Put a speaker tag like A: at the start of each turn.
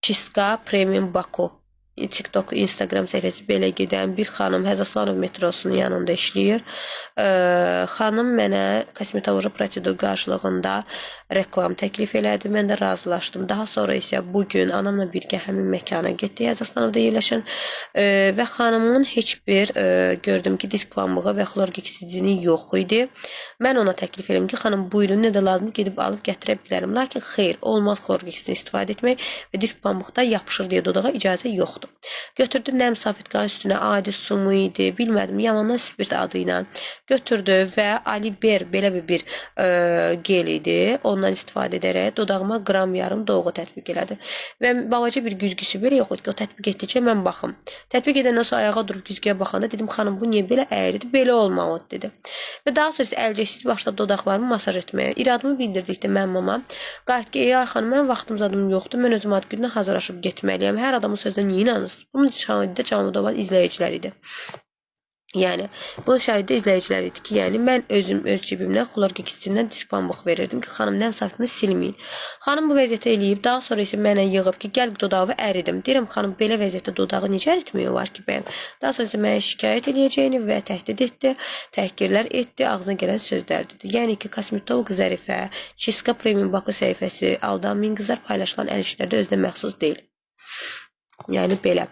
A: Çiska Premium Baku TikTok, Instagram səhifəsi belə gedən bir xanım Həzaslanov metrosunun yanında işləyir. Xanım mənə kosmetoloji prosedur qarşılığında reklam təklif elədi. Mən də razılaşdım. Daha sonra isə bugün anamla birgə həmin məkana getdik. Həzasłanovda yerləşən və xanımın heç bir gördüm ki, disk pambığı və xlorgeksidini yox idi. Mən ona təklif elədim ki, xanım buyurun, nə də lazım gedib alıb gətirə bilərəm. Lakin xeyr, olmaz xlorgeksidini istifadə etmək və disk pambıqda yapışır deyə dodağa icazə yoxdur. Götürdü nəm salfetkanın üstünə adi su mu idi, bilmədim, yamandan spirt adı ilə götürdü və Aliber belə bir gel idi. Ondan istifadə edərək dodağıma qram yarım dolğu tətbiq elədi. Və balaca bir güzgüsü belə yox idi ki, o tətbiq etdikcə mən baxım. Tətbiq edəndən sonra ayağa durub güzgüyə baxanda dedim, xanım bu niyə belə əyridir, belə olmalıdır dedi. Və daha sonra əlcəksiz başladı dodaqlarımı masaj etməyə. İradımı bildirdikdə mən mama qayıt ki, ey xanım, mən vaxtım zadım yoxdur, mən özüm ad gününə hazırlaşıb getməliyəm. Hər adamın sözünə niyə inanırsınız? Bunun şahidi də canlıda olan izləyicilər idi. Yəni, bunun şahidi izləyicilər idi ki, yəni mən özüm öz cibimdən xlorgekisidindən disk pambıq verirdim ki, xanım nəm salfetini silməyin. Xanım bu vəziyyətə eləyib, daha sonra isə mənə yığıb ki, gəl dodağı əridim. Deyirəm, xanım belə vəziyyətdə dodağı necə əritmək olar ki, bəyəm? Daha sonra isə mənə şikayət eləyəcəyini və təhdid etdi, təhqirlər etdi, ağzına gələn sözlər dedi. Yəni ki, kosmetolog Zərifə, Çiska Premium Baku səhifəsi, aldanmayın qızlar, paylaşılan əl işlərdə özünə məxsus deyil. Yəni belə.